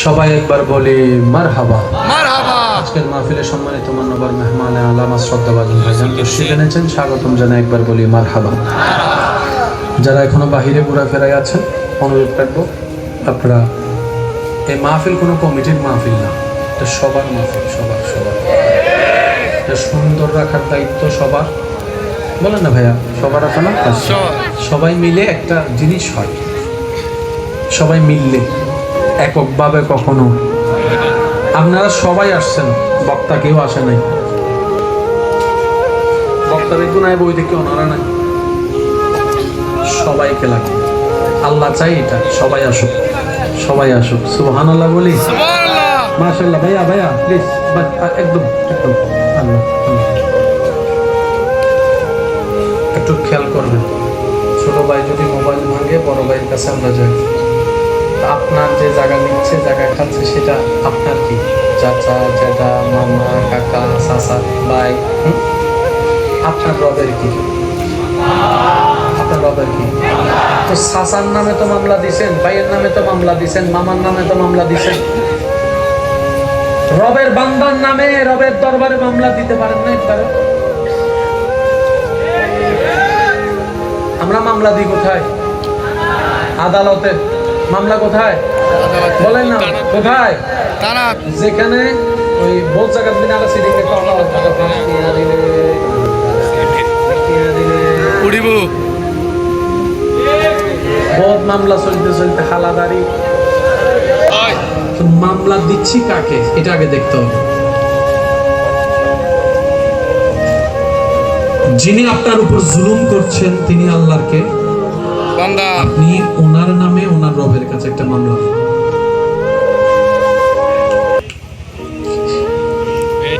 সবাই একবার বলি মারহাবা। মারহাবা। আজকের মাহফিলে সম্মানিত মান্যবর মেহমানে আলাম শ্রদ্ধাভাজন ভাইজান তশরিফ এনেছেন, স্বাগতম জানাই একবার বলি মারহাবা। যারা এখনো বাহিরে ঘোরাফেরায় আছেন, অনুরোধ রাখবো আপনারা, এই মাহফিল কোনো কমিটির মাহফিল না, এটা সবার মাহফিল, সবার সবার এটা সুন্দর রাখার দায়িত্ব সবার। বলেন না ভাইয়া, সবার আছে না? সবাই মিলে একটা জিনিস হয়, সবাই মিললে, এককভাবে কখনো। আপনারা সবাই আসছেন, বক্তা কেউ আসে নাই, বক্তা দেখুন নাই, বই দেখে ওনারা নাই, সবাইকে লাগে। আল্লাহ চাই এটা, সবাই আসুক, সবাই আসুক। সুবহানাল্লাহ বলি, মাশাআল্লাহ। ভাইয়া ভাইয়া প্লিজ, একদম একদম আল্লাহ একটু খেয়াল করবেন। ছোট ভাই যদি মোবাইল ভাঙে, বড় ভাইয়ের কাছে আমরা যাই। আপনার যে জায়গা নিচ্ছে, জায়গা খাচ্ছে, সেটা আপনার কি? চাচা, জ্যাঠা, মামা, কাকা, চাচা, ভাই, আপনার রবের কি? আপনার রবের কি? তো চাচার নামে তো মামলা দিছেন, ভাইয়ের নামে তো মামলা দিছেন, মামার নামে তো মামলা দিছেন, রবের বান্দার নামে রবের দরবারে মামলা দিতে পারেন না একবারও? আমরা মামলা দিই কোথায়? আদালতে। মামলা কোথায় বলেন না? কোথায়? যেখানে ওই বহুত জায়গা বিনা সিডিংয়ে কথা বহুত মামলা চলতে চলতে হালাদারি। মামলা দিচ্ছি কাকে, এটা আগে দেখতে হবে। যিনি আপনার উপর জুলুম করছেন তিনি আল্লাহর কে বান্দা, আপনি ওনার নামে ওনার রবের কাছে একটা মামলা।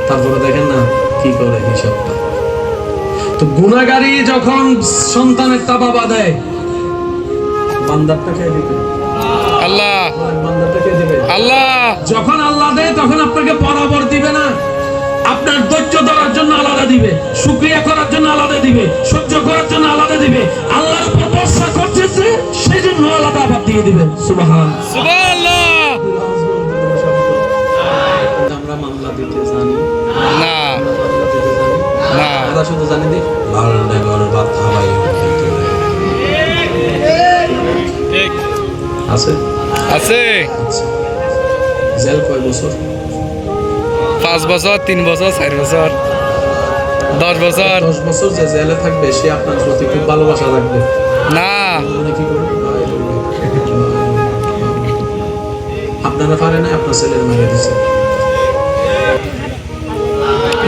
তারপরে দেখেন না কি করে হিসাবটা। তো গুনাহগারী যখন সন্তানের তাবাবা দেয়, বান্দারটা কে দিবে? আল্লাহ। বান্দারটা কে দিবে? আল্লাহ। যখন আল্লাহ দেয় তখন আপনাকে বরাবর দিবে না, আপনার ধৈর্য ধরার জন্য আলাদা দিবে, শুকরিয়া করার জন্য আলাদা দিবে, সহ্য করার জন্য আলাদা দিবে। আল্লাহর উপর ভরসা করতেছে সেই জন্য আলাদা আবার দিয়ে দিবে। সুবহানাল্লাহ। আমরা মামলা দিতে জানি না, না, আমরা শুধু জানি যে ভালো নেগর বাত হাওয়াই আছে আছে। জেল কয় বছর? 5 বছর, 3 বছর, 4 বছর, 10 বছর। 10 বছর যে জেলে থাকবে সে আপনার প্রতি খুব ভালোবাসা রাখবে না? আপনারা পারে না, আপনার ছেলের মেরে দিচ্ছে,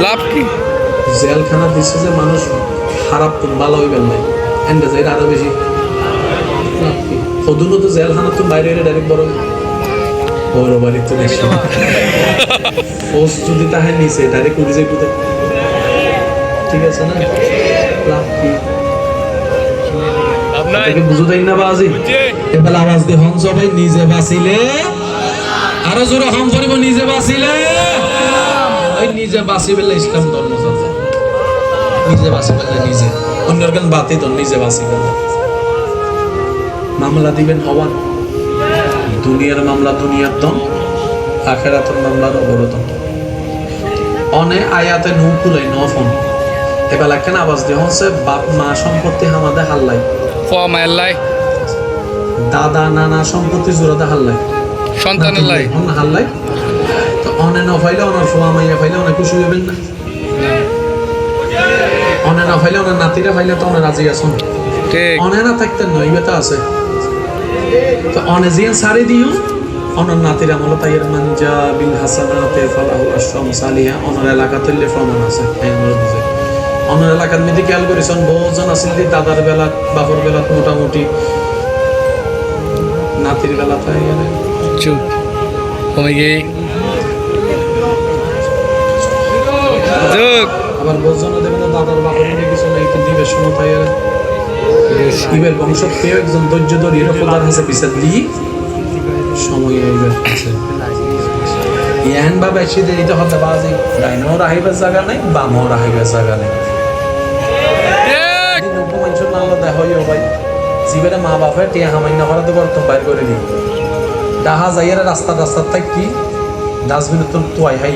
লাভ কি? জেলখানা দিচ্ছে যে মানুষ খারাপ কোন ভালো হইবেন নাই, এন্ডে যাই আরো বেশি লাভ কি? হদুনো তো জেলখানা তো বাইরে ডাইরেক্ট বড় বড় বাড়ি তো বেশি পোস্ট যদি তাহে নিচে ডাইরেক্ট উড়ে যাই কোথায়, ঠিক আছে না? লাভ কি? আপনাকে বুঝো দেন না বাজি? এবার আওয়াজ দিয়ে হন সবাই, নিজে বাঁচিলে আরো জোরে হন করিব, নিজে বাঁচিলে। ওই নিজে বাঁচি বেলে ইসলাম ধর্ম চলছে, নিজে বাঁচি বেলে নিজে, অন্যের গান বাতি তো নিজে বাঁচি বেলে। মামলা দিবেন হওয়ার, দুনিয়ার মামলা দুনিয়ার দম, আখেরাতের মামলার অবরোধন। অনে আয়াতে নৌ কুলাই ন ফোন এবার কেন আওয়াজ দিয়ে হচ্ছে বাপ মা সম্পত্তি হামাদে হাল্লাই, দাদা নানা সম্পত্তি জোড়াতে হাল্লাই, সন্তানের লাই হাল্লাই। তো অনে ন ফাইলে ওনার ফোয়া মাইয়া ফাইলে অনেক খুশি হইবেন না? অনে না ফাইলে ওনার নাতিরা ফাইলে তো অনেক রাজি আছেন, অনে না থাকতে নইবে তো আছে। তো অনে জিয়ান সারি দিও অনার নাতির আমল তাইয়ের মানজা বিল হাসানাতে ফালাহু আশরাম সালিহা। অনার এলাকা তৈলে প্রমাণ আছে, অনার এলাকার মধ্যে খেয়াল করেছেন বহুজন আছিল যে দাদার বেলা বাপর বেলা মোটামুটি, নাতির বেলা তাই চুপ কমে গিয়ে আবার বহুজন দেবেন দাদার বাপর মধ্যে কিছু নেই, কিন্তু দিবে শোনো তাই ইবের বংশ কেউ একজন ধৈর্য ধরিয়ে খোদার কাছে বিচার দিই সময় হইবে আছে। ইয়ান বা বেশি দেরিতে হতে বাজি ডাইনও রাহিবার জায়গা নাই, বামও রাহিবার জায়গা নেই। মানুষের নাম দেখা হইও ভাই, জীবের মা বাপের টিয়া হামাই না করা তো বর্তমান বাইর করে দিই। ডাহা যাইয়ের রাস্তার থাকি ডাস্টবিনে তো আই হাই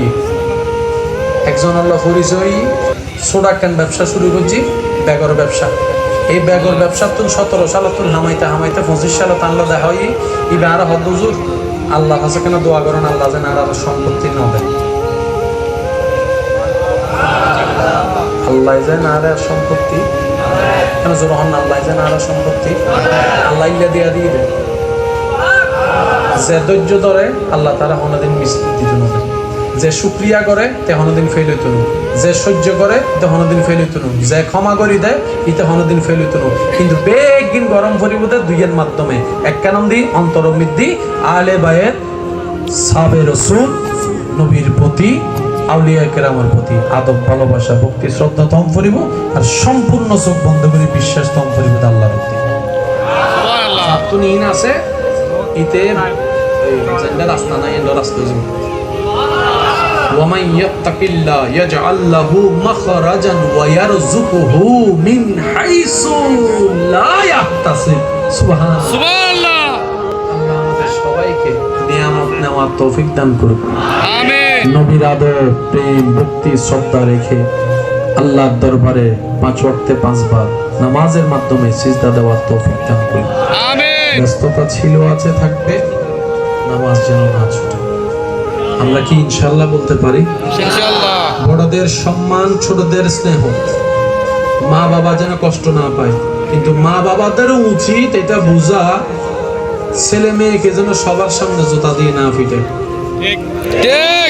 একজন আল্লাহ পরিচয় সোডা ক্যান ব্যবসা শুরু করছি, ব্যাগর ব্যবসা। এই ব্যাগর ব্যবসা তুন 17 সাল তুন হামাইতে 25 সালে আল্লাহ দেখা হই ইবে আর হদ হুজুর আল্লাহ কাছে কেন দোয়া করেন আল্লাহ যেন আর সম্পত্তি না দেয়, আল্লাহ যেন আর সম্পত্তি কেন জোরহন আল্লাহ যেন আর সম্পত্তি আল্লাহ ইল্লা দিয়া দিয়ে দেয়। যে ধৈর্য ধরে আল্লাহ তারা হনদিন মিস্ত্রি দিতে দেয়, যে শুক্রিয়া করে তে হনদিন ফেল হইত না, যে সহ্য করে তে হনদিন ফেল হইত না, যে ক্ষমা করি দেয় ইতে হনদিন ফেল হইত না। কিন্তু বেগিন গরম পরিবতে দুইয়ের মাধ্যমে এক কানম দি অন্তর মিদ্দি আলে বায়ের সাবে রসুল নবীর প্রতি আউলিয়া কেরামের প্রতি আদব ভালোবাসা ভক্তি শ্রদ্ধা তম করিব আর সম্পূর্ণ চোখ বন্ধ করে বিশ্বাস তম করিব আল্লাহর প্রতি। তুমি ইন আছে ইতে জেন্ডা রাস্তা নাই এন্ড রাস্তা যাব ওয়ামান ইয়াত্তাকিল্লাহ ইয়াজআল লাহু মাখরাজান ওয়া ইয়ারযুকুহু মিন হাইসু লা ইয়াহতাসিব। সুবহানাল্লাহ সুবহানাল্লাহ। আল্লাহ আমাদের সবাইকে নিয়ামত নেওয়ার তৌফিক দান করুন। আমিন। নবীর আদর প্রেম ভক্তি শ্রদ্ধা রেখে আল্লাহর দরবারে 5 ওয়াক্তে 5 বার নামাজের মাধ্যমে সিজদা দেওয়ার তৌফিক দান করুন। আমিন। ব্যস্ততা ছিল আছে থাকবে, নামাজ যেন না ছুটে। আমরা কি ইনশাআল্লাহ বলতে পারি? ইনশাআল্লাহ। বড়দের সম্মান, ছোটদের স্নেহ, মা বাবা যেন কষ্ট না পায়। কিন্তু মা বাবাদেরও উচিত এটা বোঝা ছেলে মেয়েকে যেন সবার সামনে জুতা দিয়ে না পিটে। ঠিক।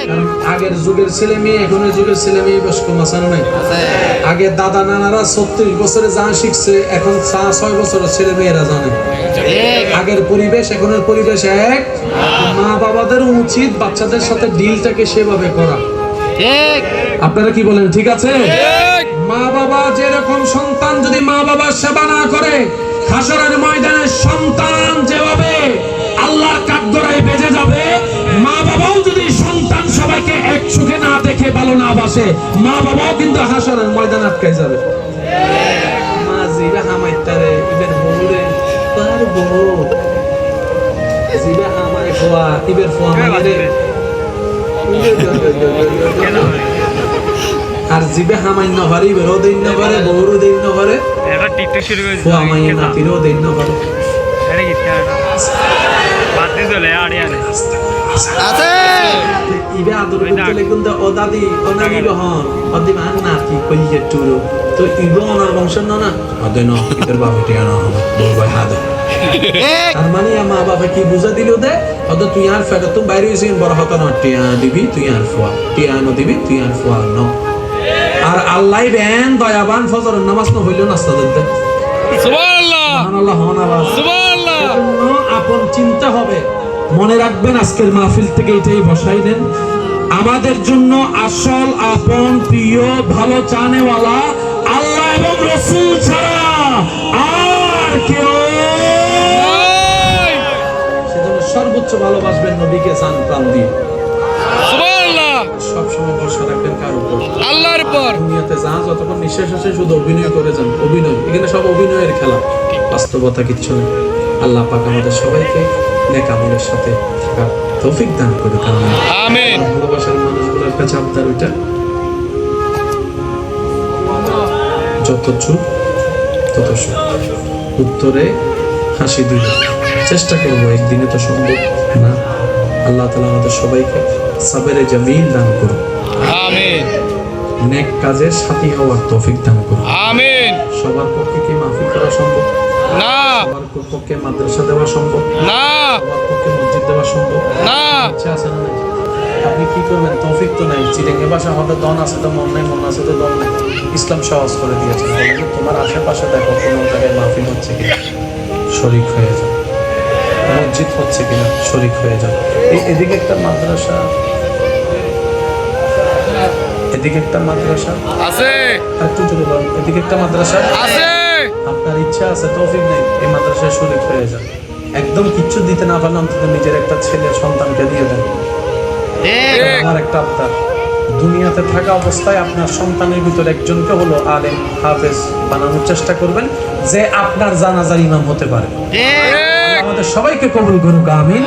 কারণ আগের যুগের ছেলে মেয়ে এখনের যুগের ছেলে মেয়ে বেশ কম আছে না নাই? আগে দাদা নানারা 36 বছরে যা শিখছে এখন 6 বছরের ছেলে মেয়েরা জানে। আগের পরিবেশ এখনের পরিবেশ এক। মা বাবাদের উচিত বাচ্চাদের সাথে ডিলটাকে সেভাবে করা। আপনারা কি বলেন? ঠিক আছে? মা বাবা যেরকম সন্তান যদি মা বাবার সেবা না করে, হাসরের ময়দানে সন্তান যেভাবে আল্লাহর কাঠগড়ায় বেজে যাবে, মা বাবাও যদি সন্তান সবাইকে এক চোখে না দেখে ভালো না বাসে, মা বাবাও কিন্তু হাসরের ময়দানে আটকে যাবে। মা জিবা হামাইতারে ইবের বউরে পারবো, জিবা হামারে খোয়া ইবের ফোয়া মাইরে আর জিবে হামাইন না পারে ইবেরও দেন না পারে বউরও দেন না পারে এবার টিকটক শুরু করে ফোয়া মাইয়া নাতিরও দেন না পারে। আরে কি বাতি চলে আড়ে আড়ে আছে। ইবে আদর করতে লাগুন ও দাদি ও নানি বহন ওদি মান নাতি কইয়ে টুরো তো ইবে ওনার বংশ না ওদের না ইতর বাবা টিয়া না হবে বল ভাই হাদে। তার মানে মা বাবা কি বুঝা দিল দে ওদ তুই আর ফেরত তো বাইরে হইছিস বড় হতো না টিয়া দিবি তুই আর ফোয়া টিয়া ন দিবি তুই আর ফোয়া ন। আর আল্লাহ বেন দয়াবান ফজরের নামাজ না হইলো নাস্তা দিতে। সুবহানাল্লাহ। সুবহানাল্লাহ হনাবাস। সুবহানাল্লাহ। এজন্য আপন চিন্তা হবে। মনে রাখবেন আজকের মাহফিল থেকে এটাই বসাই দেন, আমাদের জন্য আসল আপন প্রিয় ভালো চানেওয়ালা আল্লাহ এবং রাসূল ছাড়া আর কেউ নাই। সেজন্য সর্বোচ্চ ভালোবাসবেন নবীকে জান প্রাণ দিয়ে। সুবহানাল্লাহ। সবসময় ভরসা রাখবেন কার উপর? আল্লাহর উপর। দুনিয়াতে যা যতক্ষণ নিঃশ্বাস আছে শুধু অভিনয় করে যান, অভিনয়। এখানে সব অভিনয়ের খেলা, বাস্তবতা কিচ্ছু নেই। আল্লাহ পাক আমাদের সবাইকে নেক আমলের সাথে থাকার তৌফিক দান করে। কারণ আমিন। ভালোবাসার মানুষগুলোর কাছে আপনার ওইটা যত চুপ তত সুখ, উত্তরে হাসি দিল। চেষ্টা করবো, একদিনে তো সম্ভব না। আল্লাহ তাআলা আমাদের সবাইকে সাবরে জামিল দান করুন। আমিন। নেক কাজের সাথী হওয়ার তৌফিক দান করুন। আমিন। সবার পক্ষে কি মাহফিল করা সম্ভব? না। সবার পক্ষে মাদ্রাসা দেওয়া সম্ভব? না। সবার পক্ষে মসজিদ দেওয়া সম্ভব না। ইচ্ছা আছে না নাই? আপনি কি করবেন? তৌফিক তো নাই। চিরেঙ্গে বাসা হয়তো দন আছে তো মন নাই, মন আছে তো দন নাই। ইসলাম সহজ করে দিয়েছে। বলে যে তোমার আশেপাশে দেখো কোনো জায়গায় মাহফিল হচ্ছে কিনা, শরিক হয়ে যাও। মসজিদ হচ্ছে কিনা, শরিক হয়ে যাও। এদিকে একটা মাদ্রাসা, এদিকে একটা মাদ্রাসা আছে। একটু জোরে বলুন, এদিকে একটা মাদ্রাসা আছে। আপনার ইচ্ছা আছে, তৌফিক নাই, এই মাদ্রাসায় শরিক হয়ে যান। একদম কিচ্ছু দিতে না পারলে অন্তত নিজের একটা ছেলে সন্তানকে দিয়ে দেন। আমার একটা আবদার, দুনিয়াতে থাকা অবস্থায় আপনার সন্তানের ভিতর একজনকে হলো আলেম হাফেজ বানানোর চেষ্টা করবেন, যে আপনার জানাজার ইমাম হতে পারে। আমাদের সবাইকে কবুল করুক, আমিন।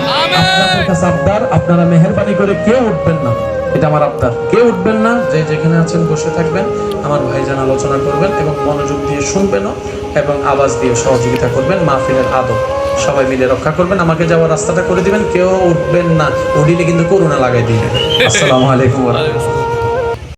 আপনাদের কাছে আবদার, আপনারা মেহেরবানি করে কেউ উঠবেন না, এটা আমার আবদার, কেউ উঠবেন না, যে যেখানে আছেন বসে থাকবেন। আমার ভাইজান আলোচনা করবেন এবং মনোযোগ দিয়ে শুনবেনও এবং আওয়াজ দিয়ে সহযোগিতা করবেন। মাহফিলের আদব সবাই মিলে রক্ষা করবেন। আমাকে যাওয়ার রাস্তাটা করে দিবেন, কেউ উঠবেন না, উঠিলে কিন্তু করুণা লাগাই দিবেন। আসসালামু আলাইকুম ওয়া রাহমাতুল্লাহ।